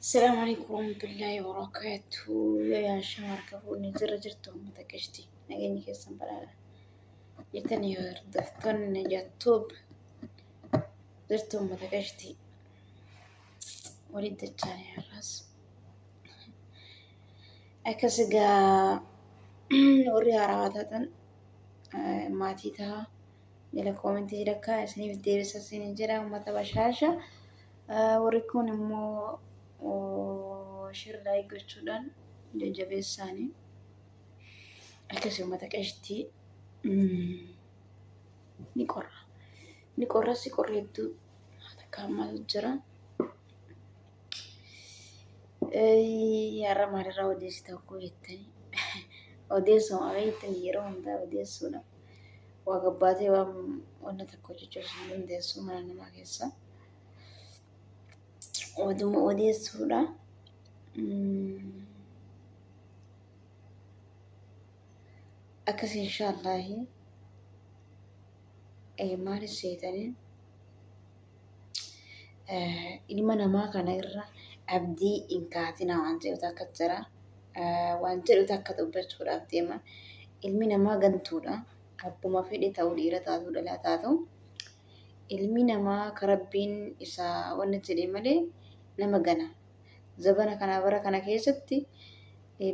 السلام عليكم ورحمة الله وبركاته. يا شمار كفوني زرجرتهم متكشتي نجيني كيسن بلالا جتني دفتن جاتوب زرتهم متكشتي وليد الجاني الراس أكسجا وريها رواتة ماتيتها جلا كومنتي جلكا سني في ديبس سني جلا وما تبشاشة وريكون مو وشير لايك جتشودان جنجبي الثاني أكسي وما تكشتي ni qorra si qorreedduu takka ammaa jira. Yaarra maalirraa odeessita akkoo jettanii odeessuma beektanii yeroo hundaa odeessuudha. Waa gabbaatee waan wanna tokko jechuun hin dandeessu mana namaa keessa. Oduma odeessuudha. Akkas inshaallahi maalis seetanii ilma namaa kana irra abdii hin kaatina waan jedhutu akka jira. Waan jedhutu akka dubbachuudhaaf deema. Ilmi namaa gantuudha. Abbuma fedhe ta'uu dhiira taatu dhalaa taatu. Ilmi namaa karabbiin isaa wanni jedhee malee nama gana. Zabana kana bara kana keessatti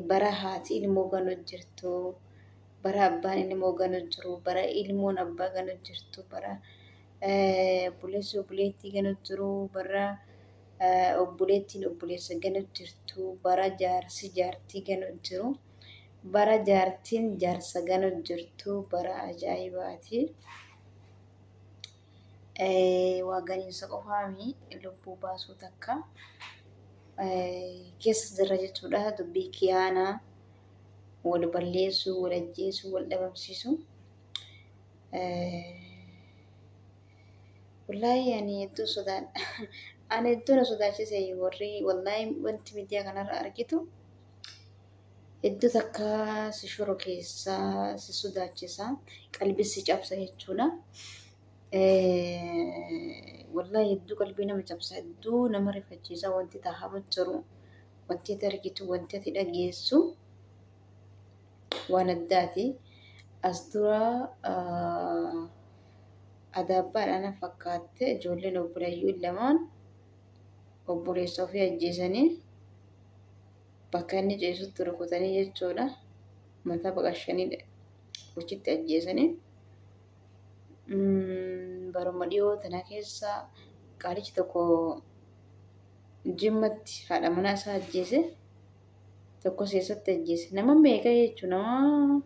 bara haati ilmoo ganu jirtu. Bara abbaan ilmoo ganu jiru. Bara ilmoon abbaa ganu jirtu. Bara obboleessi obboleettii ganu jiru. Bara obboleettiin obboleessa ganu jirtu. Bara jaarsi jaartii ganu jiru. Bara jaartiin jaarsa ganu jirtu. Bara ajaa'ibaati. Waa ganiinsa qofaami lubbuu baasuu takka keessa jirra jechuudha. Dubbii kiyaanaa wal balleessuu, wal ajjeesuu, wal dhabamsiisuu. Wallaahi ani hedduu sodaadha. Ani hedduu na sodaachise warri wallaahi wanti miidiyaa kanarra argitu hedduu takka si shoro keessaa si sodaachisa qalbii si cabsa jechuudha. Wallaahi hedduu qalbii nama cabsa hedduu nama rifachiisa wanti taa'amu jiru wanti ati argitu wanti ati dhageessu waan addaati. As dura adaabbaadhaan fakkaatte ijoolleen obboleeyyuu lamaan obboleessa ofii ajjeesanii bakka inni ciisutti rukutanii jechuudha. Mataa baqashanii achitti ajjeesanii. Baruma dhiyoo tana keessa qaalichi tokko jimmatti haadha manaa isaa ajjeese tokko keessatti ajjeese. Nama meeqa jechuun nama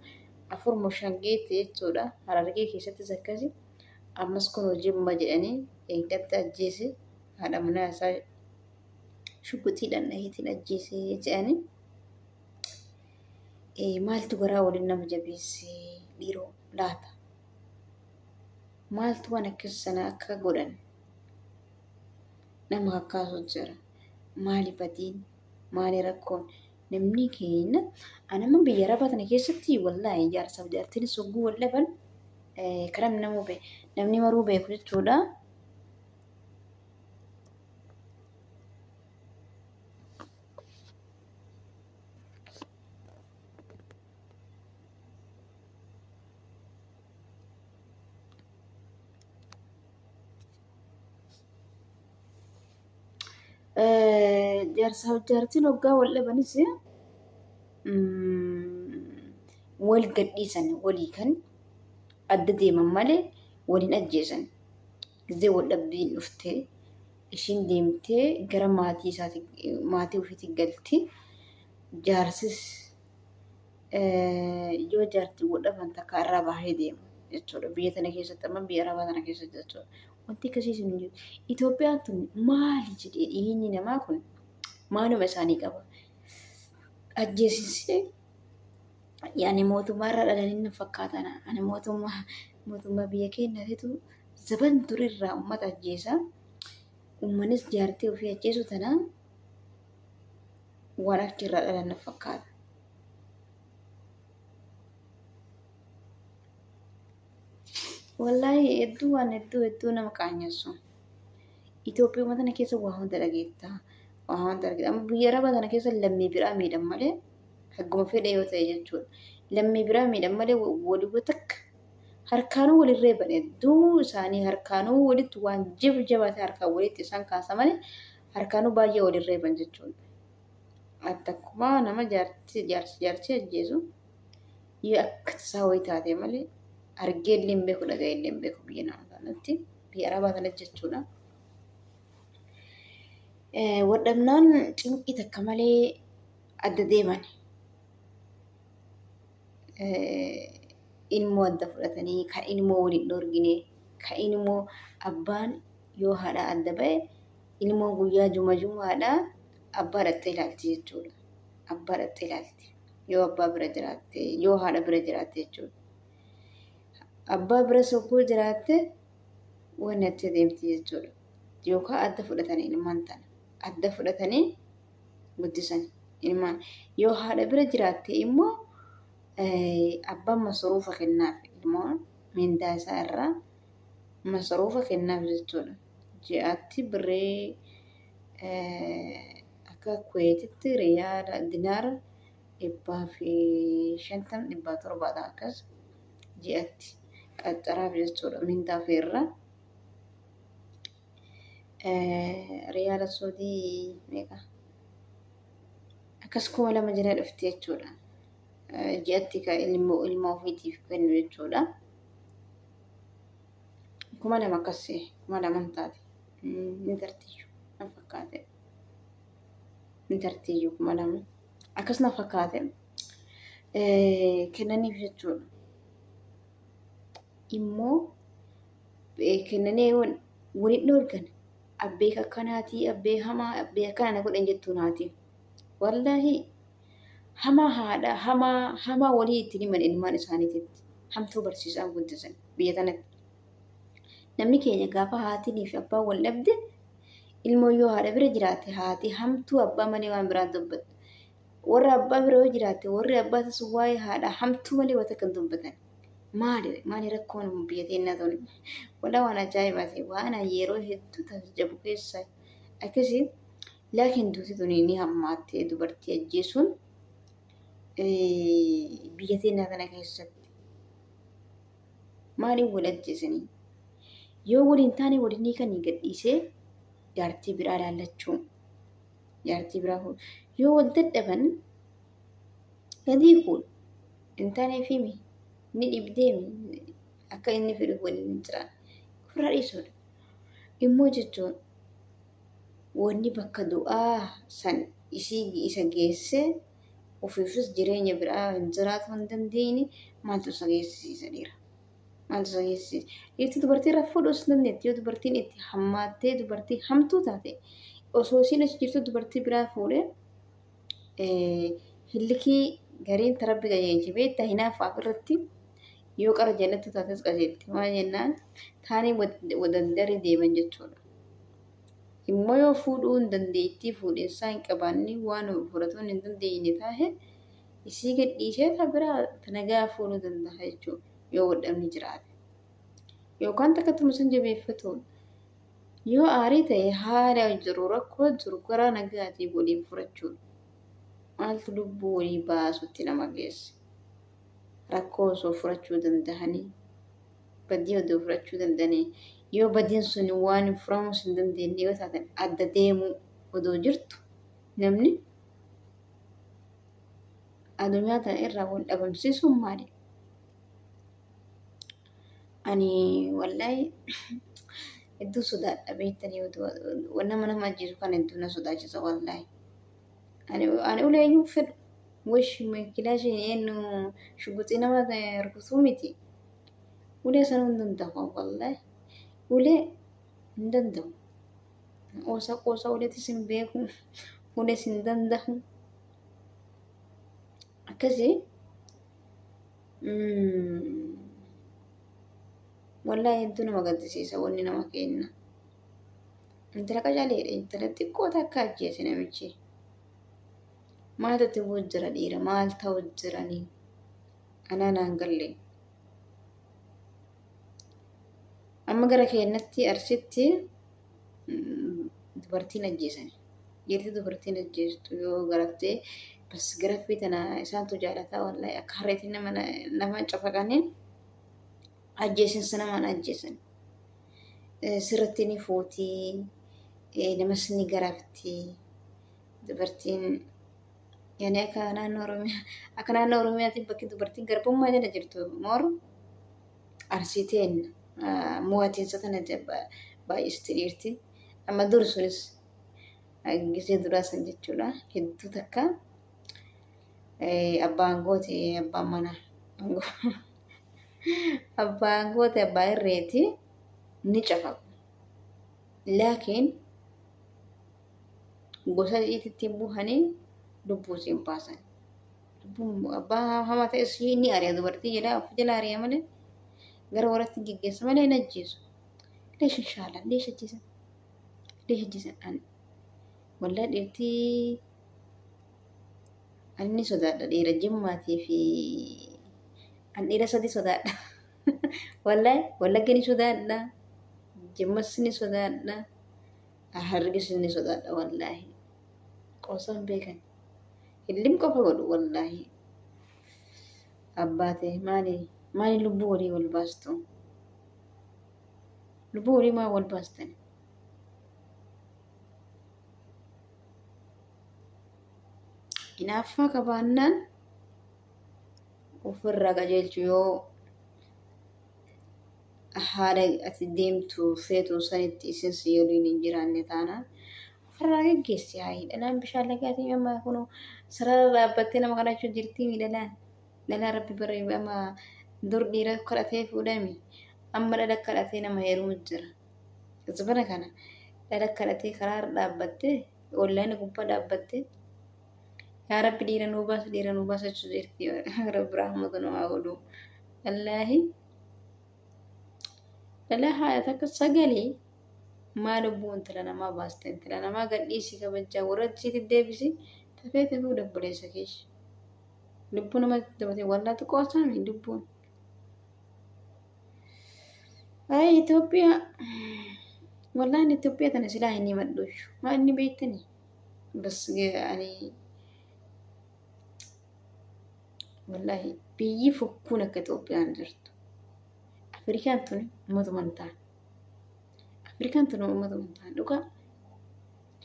4 geetti jechuudha. Harargee keessattis akkasi. Ammas kun jimma jedhanii eegdatti ajjeese haadha manaa isaa shugguxiidhaan dhaheetiin ajjeese jedhanii. Maaltu garaa waliin nama jabeessee dhiiroo laata? Maaltu waan akkas sana akka godhan nama kakkaasuu jira. Maali badiin? Maali rakkoon? Namni keenya anama biyya arabaa tana keessatti wallaahi jaarsaaf jaartiin sogguu wal dhaban karam namni maruu beeku jechuudha. Jaarsaaf jaartiin hoggaa wal dhabanis wal gadhiisan walii kan adda deeman malee waliin ajjeesan. Gizee wal dhabbiin dhuftee ishiin deemtee gara maatii ofiitti galti. Jaarsis yoo jaartii wal dhaban takka irraa bahee deema jechuudha. Biyya tana keessatti amma biyya arabaa tana keessatti jechuudha. Wanti akkasiis hin jiru. Itoophiyaan tun maali jedhee dhiinni namaa kun maaluma isaanii qaba. Ajjeesisee yaani mootummaarra dhalanii fakkaatan ani mootummaa biyya keenyaatitu zaban durirraa uummata ajjeesa. Uummannis jaartii ofii ajjeesu tana waan achirraa dhalan fakkaata. Wallaahi hedduu nama qaanyeessu. Itoophiyaa tana keessa waa hunda dhageetta. waan argite. Amma biyya Arabaa tana keessa lammii biraa miidhan malee hagguma fedhe yoo ta'e jechuudha. Lammii biraa miidhan malee walii takka harkaanuu walirree bane hedduu isaanii harkaanuu walitti waan jabaate harkaan walitti isaan kaasa malee harkaanuu baay'ee walirree ban jechuudha. Akkuma nama jaarsi ajjeesu yoo akka tasaa wayii taate malee argee illee hin beeku dhaga'ee illee hin beeku biyya nama kanatti biyya Arabaa kana jechuudha. Wadhabnaan cinqii takka malee adda deeman. Ilmoo adda fudhatanii kan ilmoo waliin dhorgine kan ilmoo abbaan yoo haadha adda ba'e ilmoo guyyaa jumaadha abbaa dhattee ilaalti jechuudha. Abbaa dhattee ilaalti yoo abbaa bira jiraatte yoo haadha bira jiraatte jechuudha. Abbaa bira soggoo jiraatte wanni achi deemti jechuudha. Yookaan adda fudhatanii ilmaan tana adda fudhatanii guddisan ilmaan yoo haadha bira jiraatte immoo abbaan masruufa kennaaf ilmoon mindaa isaa irraa masruufa kennaaf jechuudha. Ji'aatti birrii akka Kuweetitti riyaala dinaara 150 170 akkas ji'aatti qaxxaraaf jechuudha mindaa ofirraa. Riyaala Saudii meeqa akkas 2,000 jala dhufti jechuudha. Ji'aatti kan ilma ofiitiif kennu jechuudha. 2,000 akkasii 2,000 taate ni tartiyyuu na fakkaate ni tartiyyuu 2,000 akkas na fakkaate kennaniif jechuudha. Immoo kennanii waliin dhorgan abbee akkanaatii abbee hamaa abbee akkana na godhan jettuu naati. Wallaahi hamaa haadha hamaa walii ittiin himan ilmaan isaaniititti hamtuu barsiisaan guddisan biyya tanatti. Namni keenya gaafa haatii fi abbaan wal dhabde ilmoo yoo haadha bira jiraate haati hamtuu abbaa malee waan biraan dubbatu. Warra abbaa bira yoo jiraate warri abbaa tasu waa'ee haadha hamtuu malee wata kan dubbatan. Maali rakkoon biyya teenyaa ta'u wala waan ajaa'ibaati waan yeroo hedduu tasjabu keessa akkasii laakiin duuti tuni ni hammaattee dubartii ajjeesuun biyya teenyaa kana keessatti maaliin wal ajjeesanii yoo waliin taane waliin kan gadhiisee jaartii biraa ilaallachuu jaartii biraa yoo wal dadhaban gadii kun hin taaneef himi ni dhibdeemi akka inni fedhu waliin jiraan ofirraa dhiisuudha. Immoo jechuun wanni bakka du'aa san isa geesse ofiifis jireenya biraa hin jiraatu hin dandeenye maaltu isa geessisiisa dhiira. Maaltu isa geessisiisa. Dhiirti dubartii irraa fuudhuus dandeetti yoo dubartiin itti hammaattee dubartii hamtuu taate osoo isiin as jirtu dubartii biraa fuudhee hillikii gariin tarabbi qajeelchifee tahinaaf irratti yoo qara jaallattu taates qajeelti. Maal jennaan taanii wadandarii deeman jechuudha. Immoo yoo fuudhuu hin dandeettii fuudhinsaa hin qabaanne waan fudhatuun hin dandeenye taate isii gadhiisee biraa nagaa fuudhuu danda'a jechuudha yoo wadhabni jiraate. Yookaan takka tumusan jabeeffatuun yoo aarii ta'e haala jiru rakkoo jiru karaa nagaatii waliin furachuudha. Maaltu lubbuu walii baasutti nama geesse. Rakkoo osoo furachuu danda'anii badii odoo furachuu danda'anii yoo badiin sun waan furamus hin dandeenye yoo taatan adda deemuu odoo jirtu namni addunyaa tana irraa wal dhabamsiisuun maali? Ani wallaahi hedduu sodaadha beektanii nama ajjeesu kan hedduu na sodaachisa wallaahi. Ani uleeyyuu fedhu washi kilaashiin eenyu shuguxii nama rukutuu miti. Ulee sana hin danda'u wallaahi. Ulee hin danda'u. Qoosa uleetis hin beeku. Ulees hin danda'u. Akkasii wallaahi hedduu nama gaddisiisa wanni nama kenna. Intala qacaaleedha intala xiqqoo takka ajjeese namichi. Maal ta'utti jira dhiira maal ta'u jiranii anaa naan galle. Amma gara keenyatti arsitti dubartiin ajjeesani. Jirti dubartiin ajjeestu yoo garaftee bas garaffii tana isaantu jaalataa wallahi akka harreetiin nama cafaqanii ajjeesinsa namaan ajjeesan. Sirratti ni fuutii namas ni garaftii dubartiin yani akka naannoo Oromiyaatiin bakki dubartiin garbummaa jala jirtu mooru arsiiteen mo'atiinsa tana baay'istee dhiirti. Amma dur sunis gisee duraa san jechuudha. Hedduu takka abbaan goote abbaan mana abbaan goote abbaa irreeti ni cafaqu. Laakiin gosa ittiin buhanii lubbuu siin baasan. Abbaa hamaa ta'es ni ari'a dubartii jedhaa of jala ari'a malee gara waraatti geggeessa malee hin ajjeesu. Leesh inshaallah leesh ajjeesan. Leesh ajjeesan wallah dhiirtii ani sodaadha dhiira jimmaatii fi an dhiira sadi sodaadha. Wallagga ni sodaadha. Jimmas ni sodaadha. Hargis ni sodaadha wallahi. Qoosaan beekan. Hillim qofa godhu wallahi. Abbaate maali lubbuu walii wal baastu? Lubbuu walii maa wal baastan? Hinaaffaa qabaannaan ofirraa qajeelchu yoo haala ati deemtu feetu sanitti isin si waliin hin jiraanne taanaan ofirraa geggeessi haa dhalaan bishaan lagaatiin amma kun sarara dhaabbattee nama kadhachuu jirti dhalaan rabbi barree amma dur dhiira kadhatee fuudhame amma dhala kadhatee nama heeruu jira. Zabana kana dhala kadhatee karaa dhaabbattee online gubbaa dhaabbattee yaa rabbi dhiira nuu baasa jechuu jirti. Rabbi rahmatu nu haa godhu. Wallaahi dhala haaya takka sagalee maa lubbuu intala namaa baaste intala namaa gadhiisii kabajaa warra achiitti deebisi tafee fuudha obboleessa keessa. Lubbuu namatti dabatee wallaatti qoosaami lubbuun. Ay Itoophiyaa wallahi Itoophiyaa tana silaa inni madhuushu maa inni beektani bas ani wallahi biyyi fokkuun akka Itoophiyaan jirtu. Afrikaan tun ummatumaan ta'an. Afrikaan tun ummatumaan ta'an dhugaa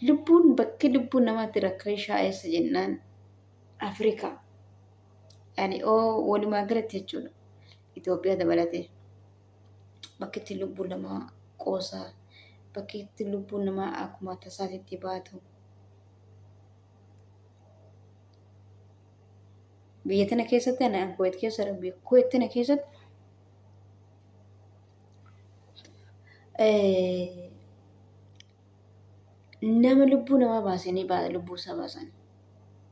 lubbuun bakki lubbuun namaatti rakkoo shaa'eessa jennaan Afrikaa. Yani walumaa galatti jechuudha. Itoophiyaa dabalatee bakki itti lubbuun namaa qoosaa bakki itti lubbuun namaa akkuma tasaatitti baatu. Biyya tana keessatti ana Kuwait keessa rabbi Kuwait tana keessatti nama lubbuu namaa baasee ni baasa lubbuu isaa baasan.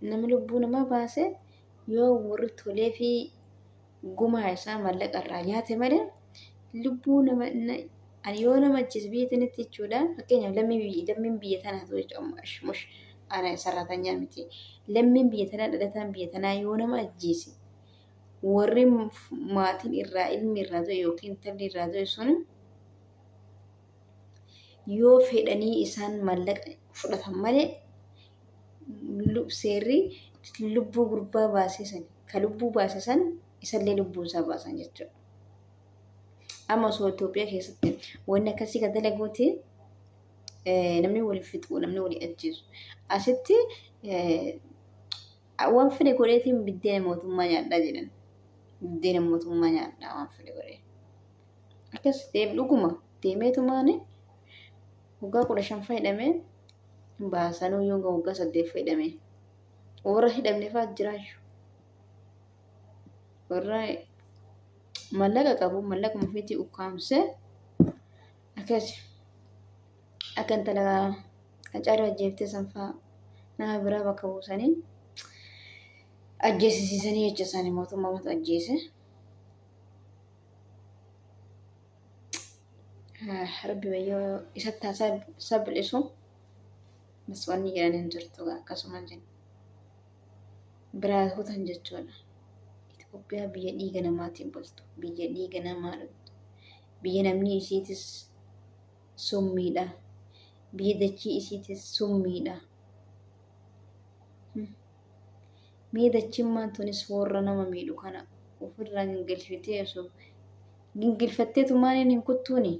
Nama lubbuu namaa baasee yoo warri tolee fi gumaa isaa mallaqa irraa nyaate malee lubbuu nama ani yoo nama ajjeese biyya tanatti jechuudha. Fakkeenyaaf lammiin biyya tanaa mush ana sarratanyaa miti. Lammiin biyya tanaa dhalataan biyya tanaa yoo nama ajjeese warri maatiin irraa ilmi irraa ta'e yookiin intalli irraa ta'e sun yoo fedhanii isaan mallaqa fudhatan malee seerri lubbuu gurbaa baasisan ka lubbuu baasisan isallee lubbuu isaa baasan jechuudha. Amma osoo Itoophiyaa keessatti wanni akkasii kan dalaguuti namni waliin fixu namni waliin ajjeesu asitti waan fedhe godheetiin biddeena mootummaa nyaadhaa jedhan biddeena mootummaa nyaadhaa waan fedhe godhee akkas dhuguma deemeetumaani waggaa 15 fayyadamee baasanuu yoo waggaa 8 fayyadamee warra hidhamne fa'aa jiraashu warra mallaqa qabu mallaqa mufiitii ukkaamsee akkas akka intala Hacaaluu ajjeeftee sanfaa nama biraa bakka buusanii ajjeesisiisanii jecha isaanii mootummaa mata ajjeese. Rabbi wayyoo isatti sablisu maswanni jedhan hin jirtu akkasuma jenna. Biraa hutan jechuudha. Itoophiyaa biyya dhiiga namaatiin bultu, biyya dhiiga namaa dhugdu, biyya namni isiitis summiidha, biyya dachii isiitis summiidha. miidhachimmaan tunis warra nama miidhu kana ofirraa gingilfitee osoo gingilfatteetu maaliin hin kuttuuni.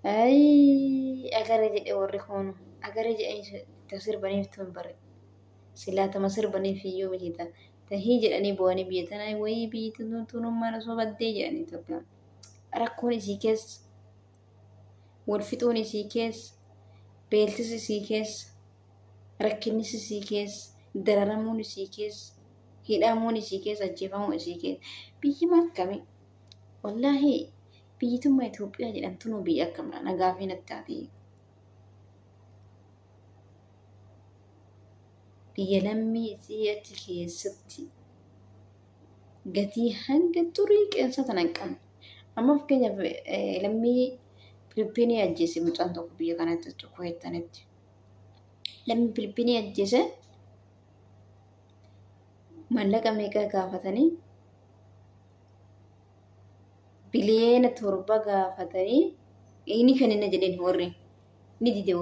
Ay agara jedhe warri koonu agara jedhanii tasirbanif tun bare silaa tama sirbaniif iyyuu mitiita tahii jedhanii bu'anii biyya tanaa wayii biyyi tunummaan osoo baddee jedhanii Itoophiyaan rakkoon isii keessa wal fixuun isii keessa beeltis isii keessa rakkinnis isii keessa dararamuun isii keessa hidhamuun isii keessa ajjeefamuun isii keessa biyyi makkami wallaahi biyyitummaa Itoophiyaa jedhamtu biyya akkamaa nagaa fi nattaati. Biyya lammii isii achi keessatti gatii hanga xurii qeensa tana hin qabne. Amma fakkeenyaaf lammii Filippinii ajjeese mucaan tokko biyya kanatti Kuweettanitti. Lammii Filippinii ajjeese maallaqa meeqa gaafatanii biliyeena 7 gaafatanii inni kenna jedheen warri ni dide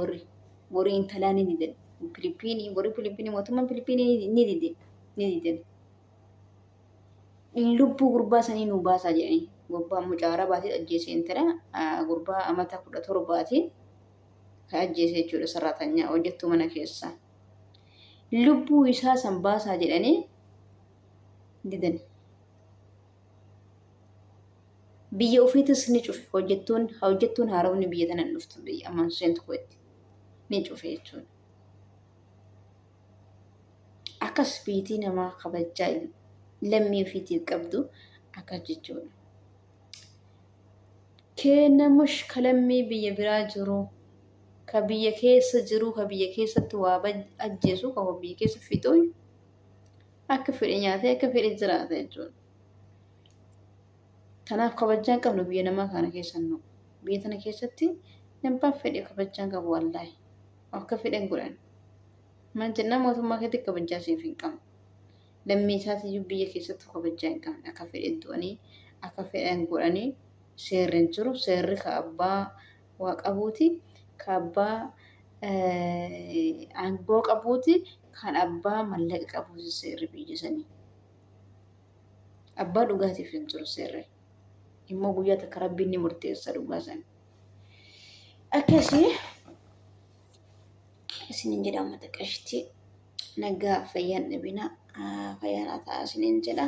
warri intalaa ni dide Filippinii mootummaan Filippinii ni dide lubbuu gurbaa sanii nu baasaa jedhanii gurbaa mucaara baatee ajjeese intala gurbaa amata 17 ka ajjeese jechuudha sarraatanya hojjettuu mana keessaa lubbuu isaa san baasaa jedhanii didan. Biyya ofiitis ni cufe hojjettuun haaromni biyya tana dhuftu biyya ammaan seentu Kuweetti ni cufe jechuudha. Akkas biitii namaa kabajaa lammii ofiitiif qabdu akkas jechuudha. Kennamush kalammii biyya biraa jiru ka biyya keessa jiru ka biyya keessatti waa ajjeesu ka biyya keessa fixu akka fedhe nyaatee akka fedhe jiraata jechuudha. Kanaaf kabajaan qabnu biyya namaa kana keessan nu biyya tana keessatti nampaan fedhe kabajaan qabu wallaahi akka fedhen godhan maan jennaan mootummaa keessatti kabajaa siif hin qabne lammii isaatiiyyuu biyya keessatti kabajaa hin qabne akka fedhen du'anii akka fedhen godhanii seerri hin jiru seerri ka abbaa waa qabuuti ka abbaa aangoo qabuuti kan abbaa mallaqa qabuuti seerri biyya sanii abbaa dhugaatiif hin jiru seerri. Immoo guyyaa takka rabbiin ni murteessa dhugaa sana. Akkasii isinin jedha uummata qashtii nagaa fayyaan dhabina fayyaan haa ta'a isinin jedha.